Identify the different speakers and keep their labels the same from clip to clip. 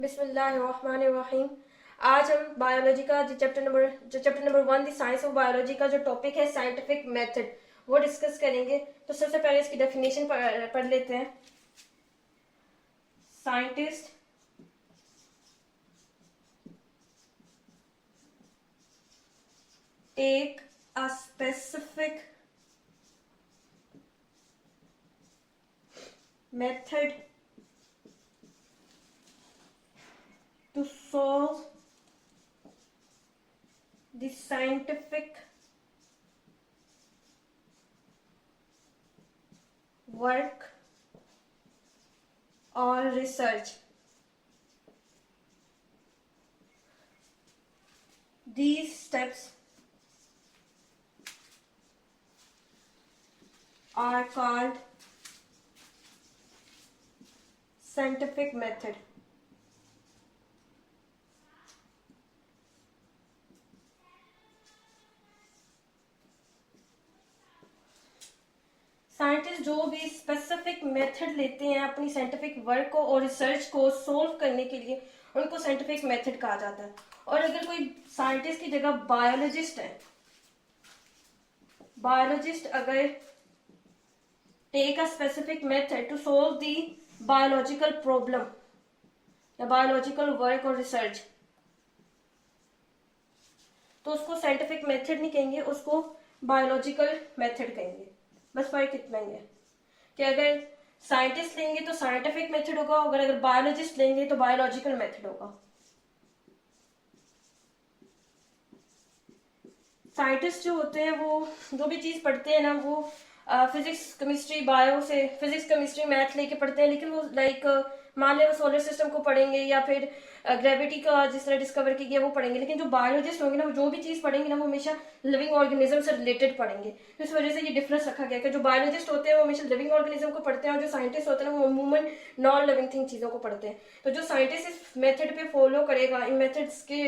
Speaker 1: बिस्मिल्लाहिर्रहमानिर्रहीम। आज हम बायोलॉजी का जो chapter number 1 the science of biology का जो टॉपिक है साइंटिफिक मेथड वो डिस्कस करेंगे। तो सबसे पहले इसकी डेफिनेशन पढ़ लेते हैं। Scientist take a specific method to solve the scientific work or research. These steps are called scientific method. Scientist जो भी स्पेसिफिक मेथड लेते हैं अपनी साइंटिफिक वर्क को और रिसर्च को सोल्व करने के लिए, उनको साइंटिफिक मेथड कहा जाता है। और अगर कोई साइंटिस्ट की जगह बायोलॉजिस्ट है, बायोलॉजिस्ट अगर take a specific method to solve the biological problem या बायोलॉजिकल वर्क और रिसर्च, तो उसको साइंटिफिक मेथड नहीं कहेंगे, उसको बायोलॉजिकल मेथड कहेंगे। बस फर्क इतना ही है कि अगर साइंटिस्ट लेंगे तो साइंटिफिक मेथड होगा, अगर बायोलॉजिस्ट लेंगे तो बायोलॉजिकल मेथड होगा। साइंटिस्ट जो होते हैं वो जो भी चीज पढ़ते हैं ना, वो फिजिक्स केमिस्ट्री बायो से फिजिक्स केमिस्ट्री मैथ लेके पढ़ते हैं, लेकिन वो लाइक मान ले वो सोलर सिस्टम को पढ़ेंगे या फिर ग्रेविटी का जिस तरह डिस्कवर किया वो पढ़ेंगे। लेकिन जो बायोलॉजिस्ट होंगे ना, वो जो भी चीज पढ़ेंगे ना, वो हमेशा लिविंग ऑर्गेनिज्म से रिलेटेड पढ़ेंगे। तो इस वजह से ये डिफरेंस रखा गया कि जो बायोलॉजिस्ट होते हैं वो हमेशा लिविंग ऑर्गेनिज्म को पढ़ते हैं और जो साइंटिस्ट होते हैं वो अमूमन नॉन लिविंग थिंग चीजों को पढ़ते हैं। तो जो साइंटिस्ट इस मेथड पे फॉलो करेगा, इन मेथड्स के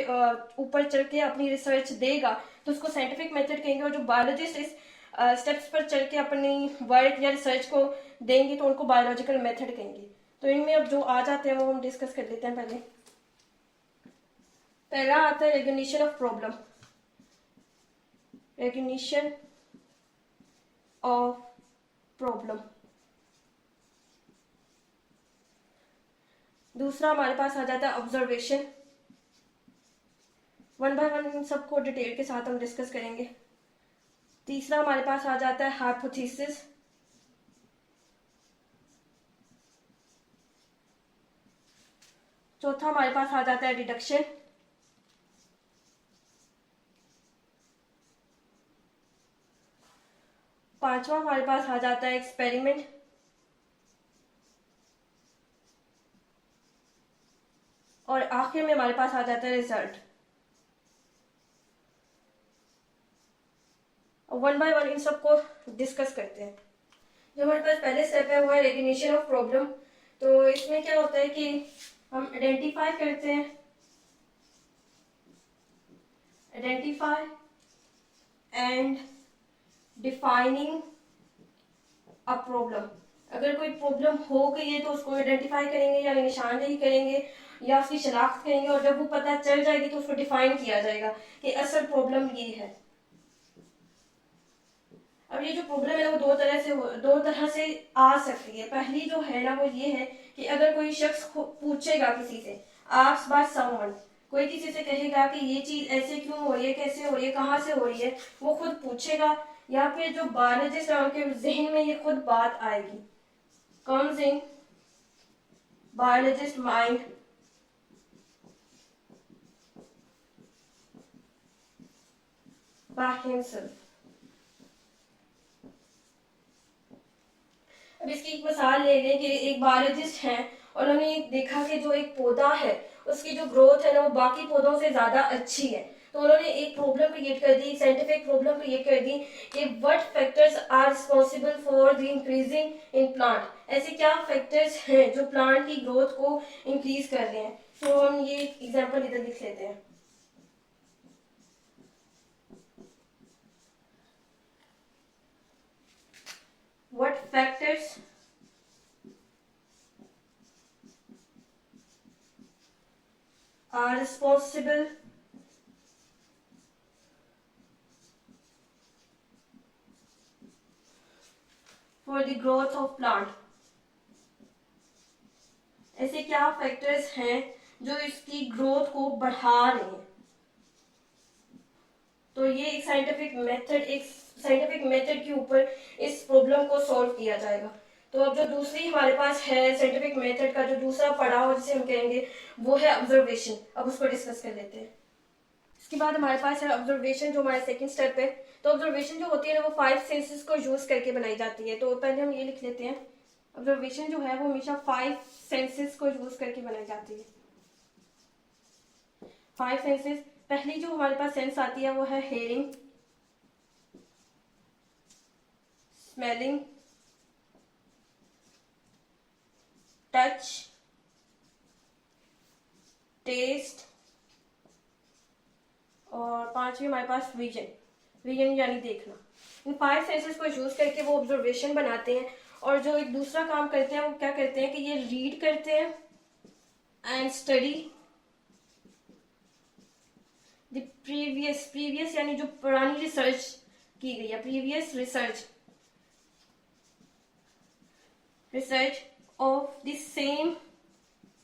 Speaker 1: ऊपर चल के अपनी रिसर्च देगा, तो उसको साइंटिफिक मेथड कहेंगे। और जो बायोलॉजिस्ट इस स्टेप्स पर चल के अपनी वर्क या रिसर्च को देंगे तो उनको बायोलॉजिकल मेथड कहेंगे। तो इनमें अब जो आ जाते हैं वो हम डिस्कस कर लेते हैं। पहला आता है recognition of problem, recognition of problem. दूसरा हमारे पास आ जाता है ऑब्जर्वेशन। वन बाय वन सबको डिटेल के साथ हम डिस्कस करेंगे। तीसरा हमारे पास आ जाता है हाइपोथेसिस। चौथा हमारे पास आ जाता है डिडक्शन। पांचवा हमारे पास आ जाता है एक्सपेरिमेंट। और आखिर में हमारे पास आ जाता है result. One by one in सबको डिस्कस करते हैं। जो हमारे पास पहले स्टेप है वो है रेकग्निशन ऑफ प्रॉब्लम। तो इसमें क्या होता है कि हम आइडेंटिफाई करते हैं, identify and defining a problem. अगर कोई प्रॉब्लम हो गई है तो उसको आइडेंटिफाई करेंगे या निशानदेही करेंगे या उसकी शनाख्त करेंगे, और जब वो पता चल जाएगी तो उसको डिफाइन किया जाएगा कि असल प्रॉब्लम ये है। अब ये जो प्रॉब्लम है वो दो तरह से आ सकती है। पहली जो है ना वो ये है कि अगर कोई शख्स पूछेगा किसी से, आस्क बाय समवन, कोई किसी से कहेगा कि ये चीज ऐसे क्यों हो रही है, कैसे हो रही है, कहाँ से हो रही है, वो खुद पूछेगा, या फिर जो बायोलॉजिस्ट है उनके जहन में ये खुद बात आएगी, comes in biologist mind by himself. अब इसकी एक मिसाल ले लें कि एक बायोलॉजिस्ट हैं और उन्होंने देखा कि जो एक पौधा है उसकी जो ग्रोथ है ना वो बाकी पौधों से ज्यादा अच्छी है। तो उन्होंने एक प्रॉब्लम क्रिएट कर दी, साइंटिफिक प्रॉब्लम क्रिएट कर दी कि what factors are responsible for the increasing in plant. ऐसे क्या फैक्टर्स हैं जो प्लांट की ग्रोथ को इंक्रीज कर रहे हैं। तो हम ये एग्जांपल इधर लिख लेते हैं। What factors are responsible for the growth of plant. ऐसे क्या फैक्टर्स हैं जो इसकी ग्रोथ को बढ़ा रहे हैं? तो ये एक साइंटिफिक मेथड के ऊपर इस प्रॉब्लम को सॉल्व किया जाएगा। तो अब जो दूसरी हमारे पास है साइंटिफिक मेथड का जो दूसरा पड़ाव जिसे हम कहेंगे वो है ऑब्जर्वेशन। अब उसको डिस्कस कर लेते हैं। इसके बाद हमारे पास है ऑब्जर्वेशन, जो हमारा सेकंड स्टेप है। तो ऑब्जर्वेशन जो होती है ना वो 5 सेंसेस को यूज करके बनाई जाती है। तो पहले हम ये लिख लेते हैं, ऑब्जर्वेशन जो है वो हमेशा 5 सेंसेस को यूज करके बनाई जाती है। 5 सेंसेस, पहली जो हमारे पास सेंस आती है वो है हेयरिंग, स्मेलिंग, टच, टेस्ट और पांचवी हमारे पास विजन। विजन यानी देखना। इन 5 सेंसेस को यूज करके वो ऑब्जर्वेशन बनाते हैं। और जो एक दूसरा काम करते हैं वो क्या करते हैं कि ये रीड करते हैं एंड स्टडी द प्रीवियस यानी जो पुरानी रिसर्च की गई है, previous research of the same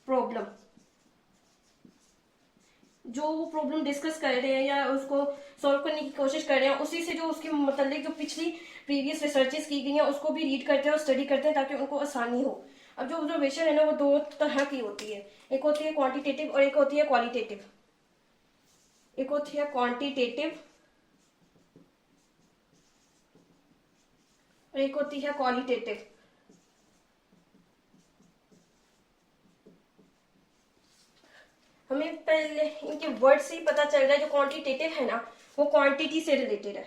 Speaker 1: problem. जो वो प्रॉब्लम डिस्कस कर रहे हैं या उसको सॉल्व करने की कोशिश कर रहे हैं, उसी से जो उसके मतलब जो पिछली प्रीवियस रिसर्चेस की गई हैं उसको भी रीड करते हैं और स्टडी करते हैं ताकि उनको आसानी हो। अब जो ऑब्जर्वेशन है ना वो 2 तरह की होती है, एक होती है क्वांटिटेटिव और एक होती है क्वालिटेटिव। एक होती है क्वांटिटेटिव और एक होती है क्वालिटेटिव। हमें पहले इनके वर्ड से ही पता चल रहा है, जो क्वांटिटेटिव है ना वो क्वांटिटी से रिलेटेड है।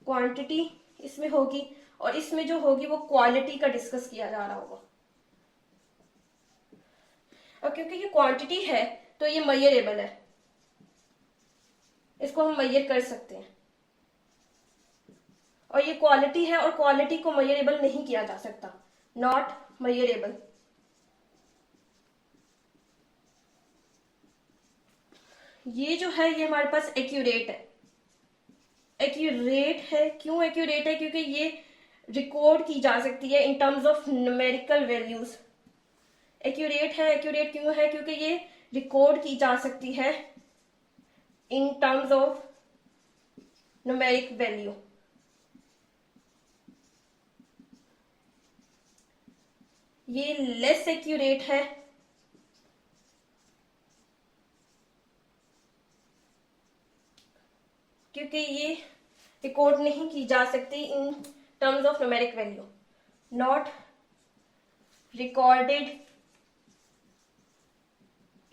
Speaker 1: क्वांटिटी इसमें होगी और इसमें जो होगी वो क्वालिटी का डिस्कस किया जा रहा होगा। अब क्योंकि ये क्वांटिटी है तो ये मेजरेबल है, इसको हम मेजर कर सकते हैं। और ये क्वालिटी है और क्वालिटी को मेजरेबल नहीं किया जा सकता, नॉट मेजरेबल। ये जो है ये हमारे पास एक्यूरेट है। एक्यूरेट है, क्यों एक्यूरेट है? क्योंकि ये रिकॉर्ड की जा सकती है in terms of numerical values. Accurate है, एक्यूरेट क्यों है? क्योंकि ये रिकॉर्ड की जा सकती है in terms of numeric value. ये लेस एक्यूरेट है, क्योंकि ये रिकॉर्ड नहीं की जा सकती in terms of numeric value, not recorded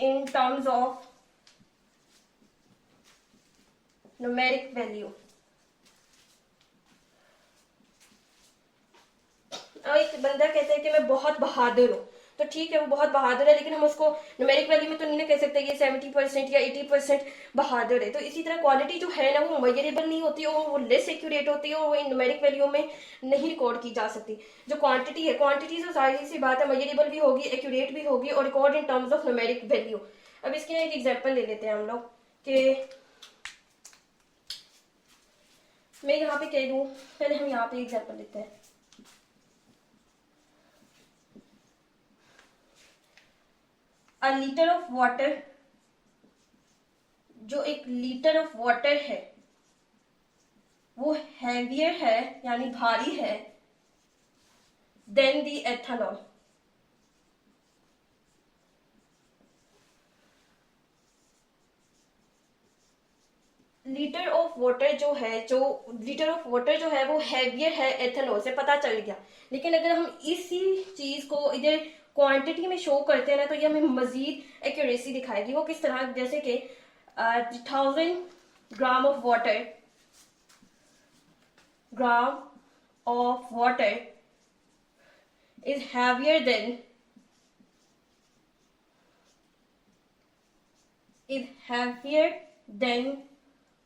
Speaker 1: in terms of numeric value. एक बंदा कहता है कि मैं बहुत बहादुर हूं, तो ठीक है वो बहुत बहादुर है, लेकिन हम उसको न्यूमेरिक वैल्यू में तो नहीं ना कह सकते कि 70% या 80% बहादुर है। तो इसी तरह क्वालिटी जो है ना वो मेजरेबल नहीं होती और वो लेस एक्यूरेट होती है और वो इन न्यूमेरिक वैल्यू में नहीं रिकॉर्ड की जा सकती। जो क्वांटिटी है, क्वांटिटी तो सारी सी बात है, मेजरेबल भी होगी, एक्यूरेट भी होगी और record in terms of numeric value. अब इसके एक एग्जाम्पल ले लेते हैं हम लोग कि मैं यहाँ पे कह दूं, पहले हम यहाँ पे एग्जाम्पल लेते हैं। अ लीटर ऑफ वाटर, जो एक लीटर ऑफ वाटर है वो हैवियर है यानी भारी है then the ethanol. Litre of water जो है, जो लीटर ऑफ वाटर जो है वो हैवियर है एथेनॉल से, पता चल गया। लेकिन अगर हम इसी चीज को इधर क्वांटिटी में शो करते हैं ना तो ये हमें मजीद एक्यूरेसी दिखाएगी। वो किस तरह? जैसे कि 1000 gram of water, gram of water is heavier than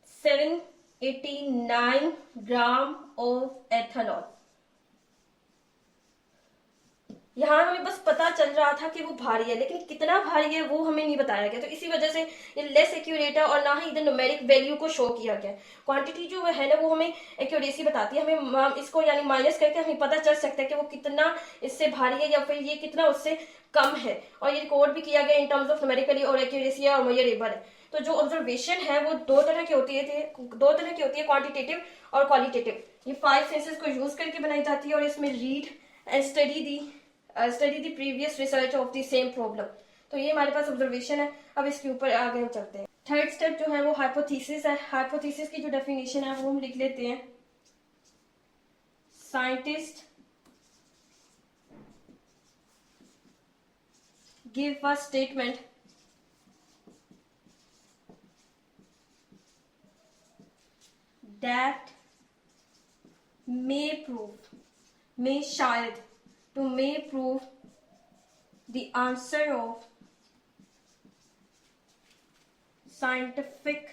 Speaker 1: 789 gram of ethanol. यहाँ हमें बस पता चल रहा था कि वो भारी है, लेकिन कितना भारी है वो हमें नहीं बताया गया, तो इसी वजह से ये लेस एक्यूरेट है और ना ही इधर न्यूमेरिक वैल्यू को शो किया गया। क्वांटिटी जो है ना वो हमें एक्यूरेसी बताती है, हमें इसको यानी माइनस करके हमें पता चल सकता है कि वो कितना इससे भारी है या फिर ये कितना उससे कम है, और ये रिकॉर्ड भी किया गया इन टर्म्स ऑफ न्यूमेरिकली, और एक्यूरेसी और मेजरेबल है। तो जो ऑब्जर्वेशन है वो दो तरह की होती है, क्वांटिटेटिव और क्वालिटेटिव। ये 5 सेंसेस को यूज करके बनाई जाती है, और इसमें read and study the previous research of the same problem. तो ये हमारे पास ऑब्जर्वेशन है। अब इसके ऊपर आगे हम चलते हैं। थर्ड स्टेप जो है वो हाइपोथेसिस है। हाइपोथेसिस की जो डेफिनेशन है वो हम लिख लेते हैं। Scientist give a statement that may शायद to may prove the answer of scientific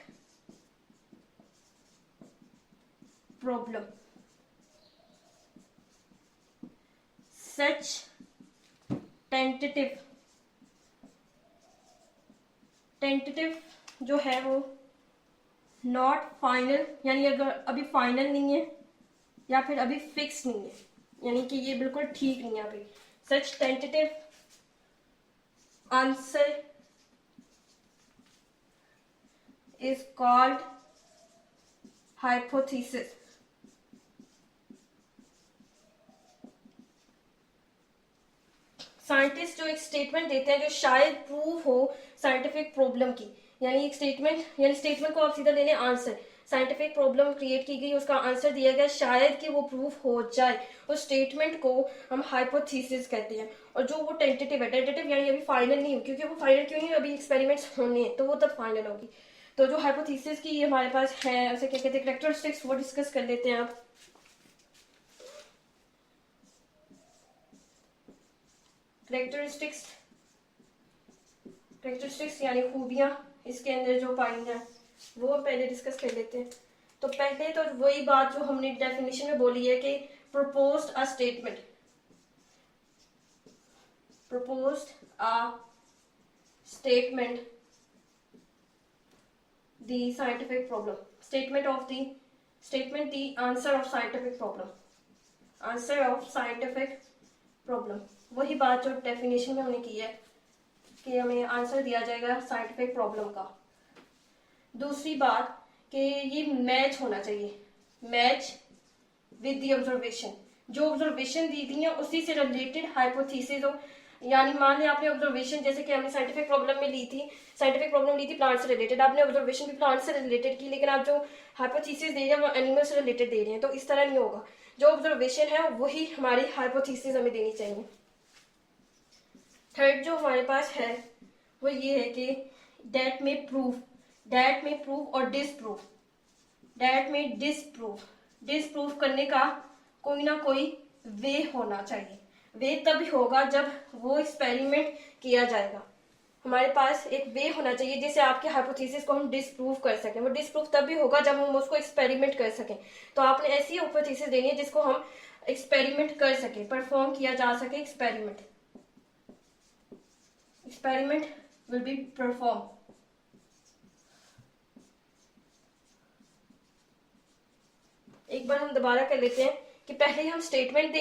Speaker 1: problem. Such tentative जो है वो नॉट फाइनल, यानी अगर अभी फाइनल नहीं है या फिर अभी फिक्स नहीं है, यानी कि ये बिल्कुल ठीक नहीं है अभी। Such tentative answer is called hypothesis. Scientist जो एक स्टेटमेंट देते हैं जो शायद प्रूव हो साइंटिफिक प्रॉब्लम की, यानी एक स्टेटमेंट को आप सीधा लेने आंसर, साइंटिफिक प्रॉब्लम क्रिएट की गई, उसका आंसर दिया गया, शायद कि वो प्रूफ हो जाए, उस स्टेटमेंट को हम हाइपोथेसिस कहते हैं। और जो वो टेंटेटिव यानी अभी फाइनल नहीं हो, क्योंकि वो फाइनल क्यों नहीं, अभी एक्सपेरिमेंट्स होने हैं तो वो तब फाइनल होगी। तो जो हाइपोथेसिस की हमारे पास है, उसे क्या कहते हैं, कैरेक्टरिस्टिक्स, वो डिस्कस कर लेते हैं आप। कैरेक्टरिस्टिक्स यानी खूबियां इसके अंदर जो पाई हैं वो हम पहले डिस्कस कर लेते हैं। तो पहले तो वही बात जो हमने डेफिनेशन में बोली है कि proposed a statement the scientific problem, statement the answer of scientific problem। वही बात जो डेफिनेशन में हमने की है कि हमें आंसर दिया जाएगा साइंटिफिक प्रॉब्लम का। दूसरी बात कि ये मैच होना चाहिए, मैच विद द ऑब्जर्वेशन, जो ऑब्जर्वेशन दी थी है उसी से रिलेटेड हाइपोथेसिस हो। यानी मान लिया आपने ऑब्जर्वेशन, जैसे कि हमने साइंटिफिक प्रॉब्लम ली थी प्लांट से रिलेटेड, आपने ऑब्जर्वेशन भी प्लांट से रिलेटेड की, लेकिन आप जो हाइपोथेसिस दे रहे हैं वो एनिमल से रिलेटेड दे रहे हैं, तो इस तरह नहीं होगा। जो ऑब्जर्वेशन है वही हमारी हाइपोथेसिस हमें देनी चाहिए। थर्ड जो हमारे पास है वो ये है कि दैट में प्रूव और डिसप्रूव करने का कोई ना कोई वे होना चाहिए। वे तभी होगा जब वो एक्सपेरिमेंट किया जाएगा। हमारे पास एक वे होना चाहिए जिससे आपके हाइपोथेसिस को हम डिसप्रूव कर सकें। वो डिसप्रूव तब भी होगा जब हम उसको एक्सपेरिमेंट कर सकें। तो आपने ऐसी हाइपोथेसिस देनी है जिसको हम एक्सपेरिमेंट कर सके, परफॉर्म किया जा सके। Experiment will be perform. एक बार हम दोबारा कर लेते हैं कि पहले हम स्टेटमेंट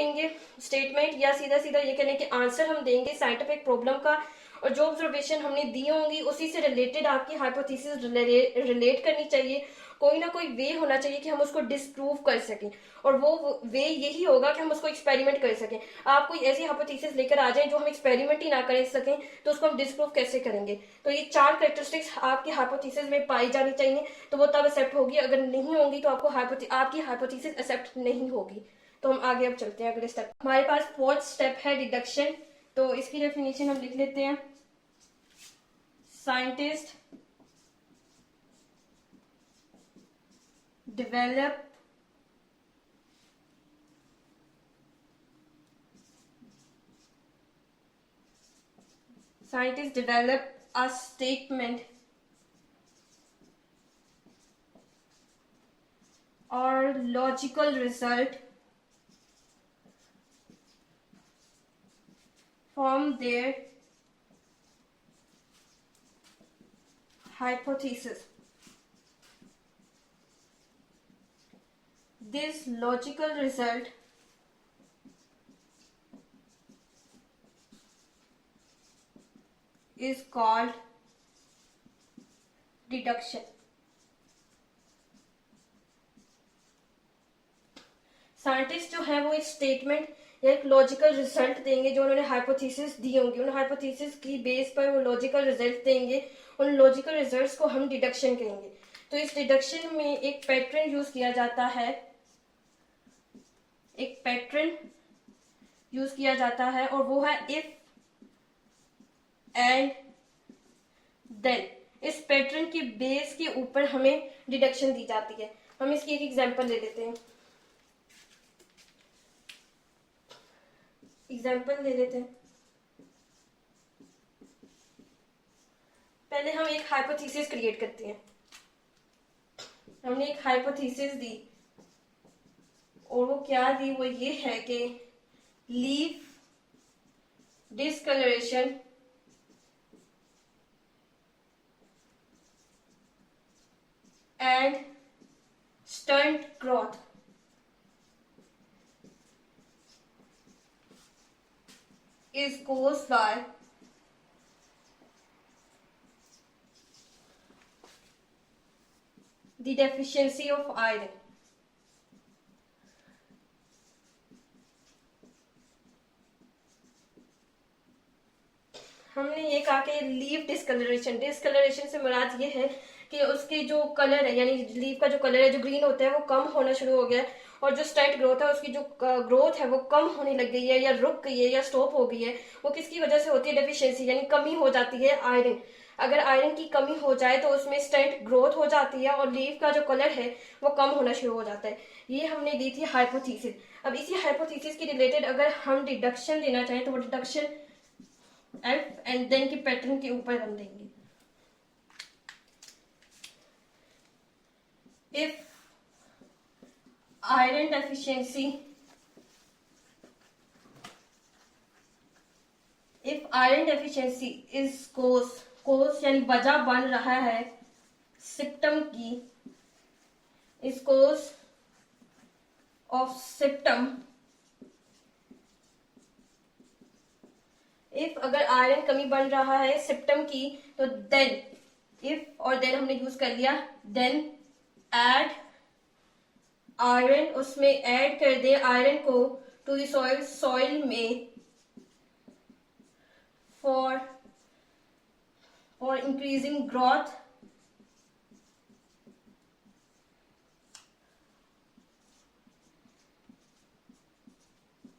Speaker 1: या सीधा सीधा ये कहने कि आंसर हम देंगे साइंटिफिक प्रॉब्लम का, और जो ऑब्जर्वेशन हमने दी होंगी उसी से रिलेटेड आपकी हाइपोथेसिस रिलेट करनी चाहिए। कोई ना कोई वे होना चाहिए कि हम उसको डिसप्रूव कर सकें, और वो वे यही होगा कि हम उसको एक्सपेरिमेंट कर सकें। आप कोई ऐसी हाइपोथेसिस लेकर आ जाए जो हम एक्सपेरिमेंट ही ना कर सकें, तो उसको हम डिसप्रूव कैसे करेंगे। तो ये 4 कैरेक्टरिस्टिक्स आपकी हाइपोथेसिस में पाई जानी चाहिए, तो वो तब एक्सेप्ट होगी। अगर नहीं होंगी तो आपकी हाइपोथेसिस एक्सेप्ट नहीं होगी। तो हम आगे अब चलते हैं अगले स्टेप। हमारे पास 4th स्टेप है डिडक्शन। तो इसकी डेफिनेशन हम लिख लेते हैं। Scientist develop a statement or logical result from their hypothesis. This logical result is called deduction. Scientist जो है वो एक स्टेटमेंट या एक लॉजिकल रिजल्ट देंगे जो उन्होंने हाइपोथेसिस दी होंगी, उन हाइपोथेसिस की बेस पर वो लॉजिकल रिजल्ट देंगे, उन लॉजिकल रिजल्ट्स को हम डिडक्शन कहेंगे। तो इस डिडक्शन में एक पैटर्न यूज किया जाता है, एक पैटर्न यूज किया जाता है और वो है इफ एंड देन। इस पैटर्न की बेस के ऊपर हमें डिडक्शन दी जाती है। हम इसकी एक एग्जांपल ले लेते हैं। पहले हम एक हाइपोथेसिस क्रिएट करते हैं। हमने एक हाइपोथेसिस दी और वो क्या दी, वो ये है कि leaf discolouration and stunt growth is caused by the deficiency of iron. हमने ये कहा कि लीफ डिस्कलरेशन, डिस्कलरेशन से मुराद ये है कि उसके जो कलर है, यानी लीफ का जो कलर है जो ग्रीन होता है वो कम होना शुरू हो गया है, और जो स्टंट ग्रोथ है उसकी जो ग्रोथ है वो कम होने लग गई है या रुक गई है या स्टॉप हो गई है। वो किसकी वजह से होती है? डेफिशिएंसी, यानी कमी हो जाती है आयरन। अगर आयरन की कमी हो जाए तो उसमें स्टंट ग्रोथ हो जाती है और लीफ का जो कलर है वो कम होना शुरू हो जाता है। ये हमने दी थी हाइपोथेसिस। अब इसी हाइपोथेसिस की रिलेटेड अगर हम डिडक्शन देना चाहें तो वो डिडक्शन एफ एंड देन की पैटर्न के ऊपर हम देंगे। If iron deficiency, if iron deficiency is cause यानी वजह बन रहा है सिम्टम की, is cause of symptom, if अगर आयरन कमी बन रहा है सिम्टम की तो देन, if और देन हमने यूज कर लिया, देन एड आयरन, उसमें ऐड कर दे आयरन को टू द सॉइल, सॉइल में for increasing growth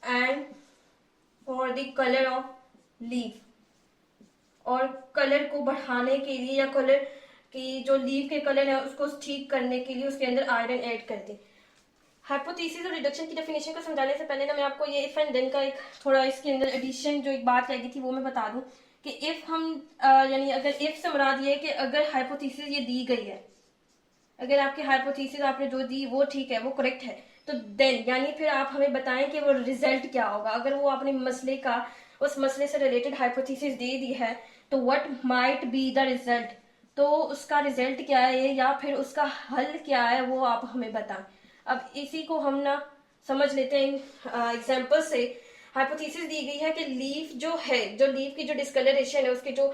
Speaker 1: and for the colour of leaf, और कलर को बढ़ाने के लिए या कलर की जो लीफ के कलर है उसको ठीक करने के लिए उसके अंदर आयरन ऐड कर दे। हाइपोथेसिस और रिडक्शन की डेफिनेशन को समझाने से पहले ना मैं आपको ये इफ एंड देन का एक थोड़ा इसके अंदर एडिशन जो एक बात रह गई थी वो मैं बता दूं कि इफ हम यानी अगर इफ से मुराद ये है कि अगर हाइपोथेसिस ये दी गई है, अगर आपकी हाइपोथेसिस आपने जो दी वो ठीक है, वो करेक्ट है, तो देन यानी फिर आप हमें बताएं कि वो रिजल्ट क्या होगा। अगर वो आपने मसले का, उस मसले से रिलेटेड हाइपोथेसिस दे दी है तो what might be the result, तो उसका रिजल्ट क्या है या फिर उसका हल क्या है वो आप हमें बताएं। अब इसी को हम ना समझ लेते हैं एग्जाम्पल से। हाइपोथेसिस दी गई है कि लीफ जो है, जो लीफ की जो डिस्कलरेशन है, उसकी जो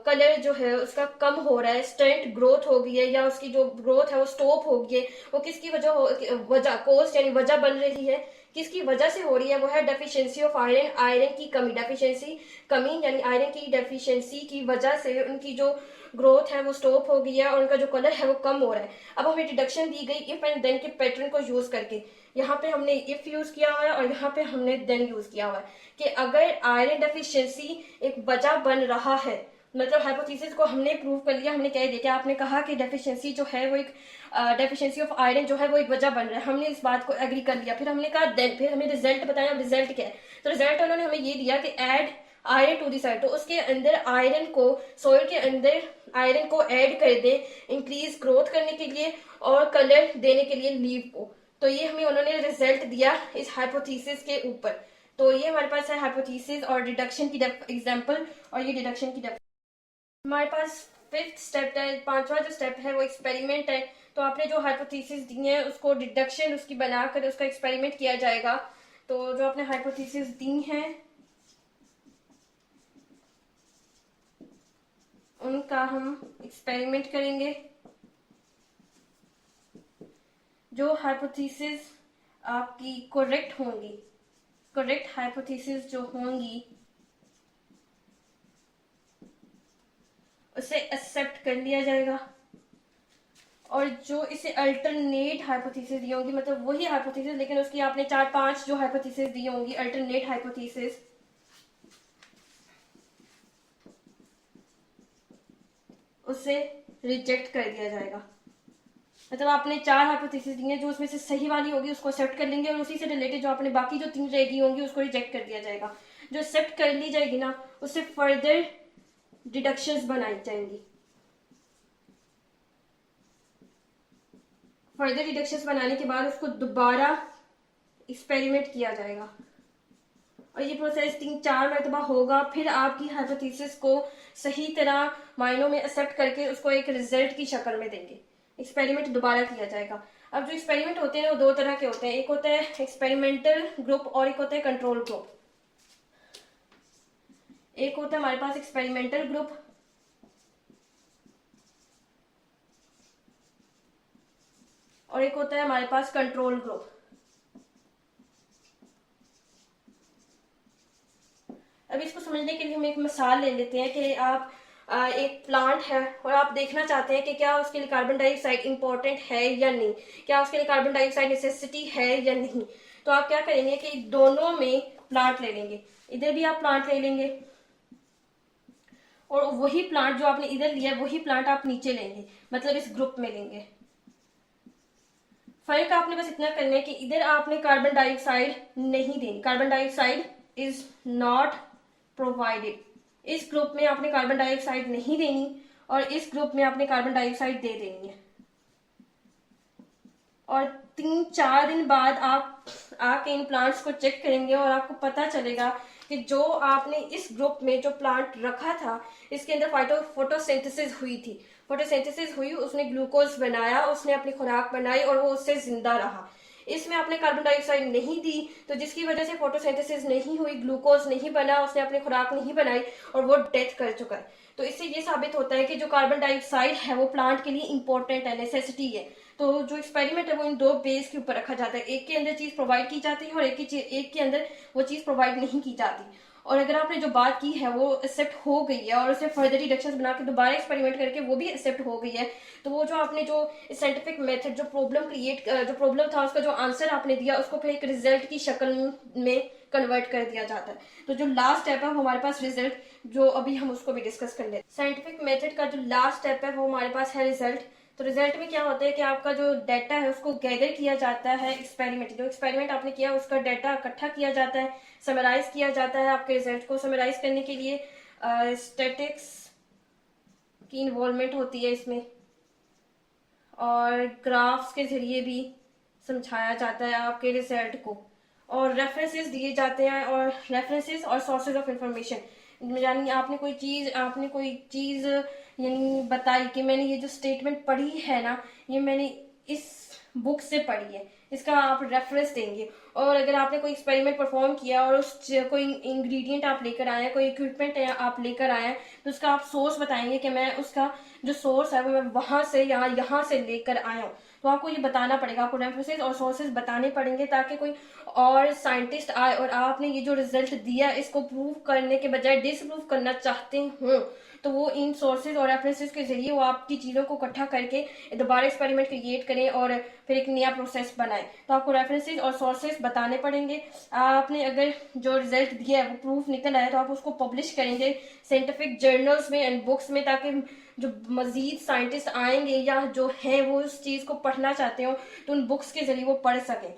Speaker 1: कलर जो है उसका कम हो रहा है, स्टंट ग्रोथ हो गई है या उसकी जो ग्रोथ है वो स्टॉप हो गई है। वो किसकी वजह कोस्ट यानी वजह बन रही है, किसकी वजह से हो रही है? वो है डेफिशिएंसी ऑफ आयरन, आयरन की कमी। डेफिशिएंसी कमी यानी आयरन की डेफिशिएंसी की वजह से उनकी जो ग्रोथ है वो स्टॉप हो गई है और उनका जो कलर है वो कम हो रहा है। अब हमें डिडक्शन दी गई इफ एंड देन के पैटर्न को यूज करके। यहाँ पे हमने इफ यूज किया हुआ है और यहाँ पे हमने देन यूज किया हुआ है कि अगर आयरन डेफिशिएंसी एक वजह बन रहा है, मतलब हाइपोथेसिस को हमने प्रूव कर लिया, हमने कह दिया कि आपने कहा कि डेफिशिएंसी जो है वो एक डेफिशिएंसी ऑफ आयरन जो है वो एक वजह बन रहा है, हमने इस बात को एग्री कर लिया। फिर हमने कहा देन, फिर हमें रिजल्ट बताया। रिजल्ट क्या है? तो रिजल्ट उन्होंने हमें ये दिया कि add iron to the soil, तो उसके अंदर आयरन को, सॉइल के अंदर आयरन को ऐड कर दे इंक्रीज ग्रोथ करने के लिए और कलर देने के लिए लीफ को। तो ये हमें उन्होंने रिजल्ट दिया इस हाइपोथेसिस के ऊपर। तो ये हमारे पास है हाइपोथेसिस और डिडक्शन की एग्जांपल, और ये डिडक्शन की हमारे पास फिफ्थ स्टेप है, पांचवा जो स्टेप है वो एक्सपेरिमेंट है। तो आपने जो हाइपोथेसिस दी है उसको डिडक्शन उसकी बनाकर उसका एक्सपेरिमेंट किया जाएगा। तो जो आपने हाइपोथेसिस दी हैं उनका हम एक्सपेरिमेंट करेंगे। जो हाइपोथेसिस आपकी करेक्ट होंगी, करेक्ट हाइपोथेसिस जो होंगी उसे एक्सेप्ट कर लिया जाएगा, और जो इसे अल्टरनेट हाइपोथेसिस दी होंगी, मतलब वही हाइपोथेसिस लेकिन उसकी आपने 4-5 जो हाइपोथेसिस दी होंगी अल्टरनेट हाइपोथेसिस, उसे रिजेक्ट कर दिया जाएगा। मतलब आपने 4 हाइपोथेसिस दी हैं, जो उसमें से सही वाली होगी उसको एक्सेप्ट कर लेंगे, और उसी से रिलेटेड जो आपने बाकी जो 3 दी होंगी उसको रिजेक्ट कर दिया जाएगा। जो एक्सेप्ट कर ली जाएगी ना उससे फर्दर डिडक्शंस बनाई जाएंगी, फर्दर डिडक्शंस बनाने के बाद उसको दोबारा एक्सपेरिमेंट किया जाएगा, और ये प्रोसेस 3-4 मरतबा होगा। फिर आपकी हाइपोथेसिस को सही तरह मायनों में एक्सेप्ट करके उसको एक रिजल्ट की शक्ल में देंगे, एक्सपेरिमेंट दोबारा किया जाएगा। अब जो एक्सपेरिमेंट होते हैं वो 2 तरह के होते हैं, एक होता है एक्सपेरिमेंटल ग्रुप और एक होता है कंट्रोल ग्रुप। एक होता है हमारे पास एक्सपेरिमेंटल ग्रुप और एक होता है हमारे पास कंट्रोल ग्रुप। अब इसको समझने के लिए हम एक मिसाल ले लेते हैं कि आप एक प्लांट है और आप देखना चाहते हैं कि क्या उसके लिए कार्बन डाइऑक्साइड इंपॉर्टेंट है या नहीं, क्या उसके लिए कार्बन डाइऑक्साइड नेसेसिटी है या नहीं। तो आप क्या करेंगे कि दोनों में प्लांट ले लेंगे, इधर भी आप प्लांट ले लेंगे और वही प्लांट जो आपने इधर लिया वही प्लांट आप नीचे लेंगे, मतलब इस ग्रुप में लेंगे। फर्क आपने बस इतना करना है कि इधर आपने कार्बन डाइऑक्साइड नहीं देनी, carbon dioxide is not provided. इस ग्रुप में आपने कार्बन डाइऑक्साइड नहीं देनी और इस ग्रुप में आपने कार्बन डाइऑक्साइड दे देनी है। और 3-4 दिन बाद आप आके इन प्लांट्स को चेक करेंगे और आपको पता चलेगा कि जो आपने इस ग्रुप में जो प्लांट रखा था इसके अंदर फोटोसिंथेसिस हुई थी, फोटोसिंथेसिस हुई, उसने ग्लूकोज बनाया, उसने अपनी खुराक बनाई और वो उससे जिंदा रहा। इसमें आपने कार्बन डाइऑक्साइड नहीं दी तो जिसकी वजह से फोटोसिंथेसिस नहीं हुई, ग्लूकोज नहीं बना, उसने अपनी खुराक नहीं बनाई और वो डेथ कर चुका है। तो इससे ये साबित होता है कि जो कार्बन डाइऑक्साइड है वो प्लांट के लिए इंपॉर्टेंट है, नेसेसिटी है। तो जो एक्सपेरिमेंट है वो इन 2 बेस के ऊपर रखा जाता है, एक के अंदर चीज प्रोवाइड की जाती है और एक के अंदर वो चीज प्रोवाइड नहीं की जाती। और अगर आपने जो बात की है वो एक्सेप्ट हो गई है और उसे फर्दर डिडक्शंस बना के दोबारा एक्सपेरिमेंट करके वो भी एक्सेप्ट हो गई है, तो वो जो आपने जो साइंटिफिक मेथड जो प्रॉब्लम था उसका जो आंसर आपने दिया उसको फिर एक रिजल्ट की शक्ल में कन्वर्ट कर दिया जाता है। तो जो लास्ट स्टेप है वो हमारे पास रिजल्ट, जो अभी हम उसको भी डिस्कस कर लेते हैं। साइंटिफिक मेथड का जो लास्ट स्टेप है वो हमारे पास है रिजल्ट। तो रिजल्ट में क्या होता है कि आपका जो डाटा है उसको गैदर किया जाता है, एक्सपेरिमेंट जो एक्सपेरिमेंट आपने किया उसका डाटा इकट्ठा किया जाता है, समराइज किया जाता है। आपके रिजल्ट को समराइज करने के लिए स्टैटिक्स की इन्वॉल्वमेंट होती है इसमें, और ग्राफ्स के जरिए भी समझाया जाता है आपके रिजल्ट को, और रेफरेंसेस दिए जाते हैं, और रेफरेंसेस और सोर्सेज ऑफ इंफॉर्मेशन, यानी आपने कोई चीज यानी बताई कि मैंने ये जो स्टेटमेंट पढ़ी है ना ये मैंने इस बुक से पढ़ी है, इसका आप रेफरेंस देंगे। और अगर आपने कोई एक्सपेरिमेंट परफॉर्म किया और उस कोई इंग्रेडिएंट आप लेकर आए हैं, कोई इक्विपमेंट आप लेकर आए हैं, तो उसका आप सोर्स बताएंगे कि मैं उसका जो सोर्स है वो मैं वहां से यहाँ से लेकर आया हूँ। तो आपको ये बताना पड़ेगा, आपको रेफरेंसेस और सोर्सेज बताने पड़ेंगे ताकि कोई और साइंटिस्ट आए और आपने ये जो रिजल्ट दिया इसको प्रूव करने के बजाय डिसप्रूव करना चाहते हो तो वो इन सोर्सेज और रेफरेंसेस के जरिए वो आपकी चीजों को इकट्ठा करके दोबारा एक्सपेरिमेंट क्रिएट करें और फिर एक नया प्रोसेस बनाए। तो आपको रेफरेंसेस और सोर्सेज बताने पड़ेंगे। आपने अगर जो रिजल्ट दिया है वो प्रूफ निकल आया तो आप उसको पब्लिश करेंगे साइंटिफिक जर्नल्स में एंड बुक्स में, ताकि जो मजीद साइंटिस्ट आएंगे या जो है वो उस चीज को पढ़ना चाहते हो तो उन बुक्स के जरिए वो पढ़ सकें।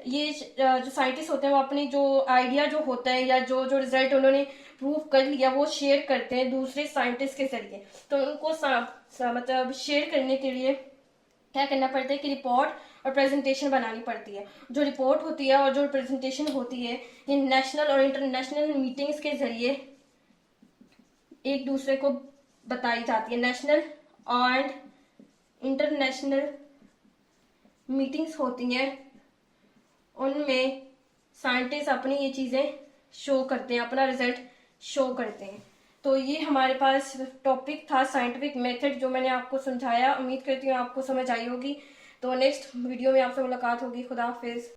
Speaker 1: ये जो साइंटिस्ट होते हैं वो अपनी जो आइडिया जो होता है या जो जो रिजल्ट उन्होंने प्रूव कर लिया वो शेयर करते हैं दूसरे साइंटिस्ट के जरिए। तो उनको मतलब शेयर करने के लिए क्या करना पड़ता है कि रिपोर्ट और प्रेजेंटेशन बनानी पड़ती है। जो रिपोर्ट होती है और जो प्रेजेंटेशन होती है ये नेशनल और इंटरनेशनल मीटिंग्स के जरिए एक दूसरे को बताई जाती है। नेशनल और इंटरनेशनल मीटिंग्स होती हैं, उनमें साइंटिस्ट अपनी ये चीज़ें शो करते हैं, अपना रिजल्ट शो करते हैं। तो ये हमारे पास टॉपिक था साइंटिफिक मेथड, जो मैंने आपको समझाया। उम्मीद करती हूँ आपको समझ आई होगी। तो नेक्स्ट वीडियो में आपसे मुलाकात होगी। खुदा हाफिज।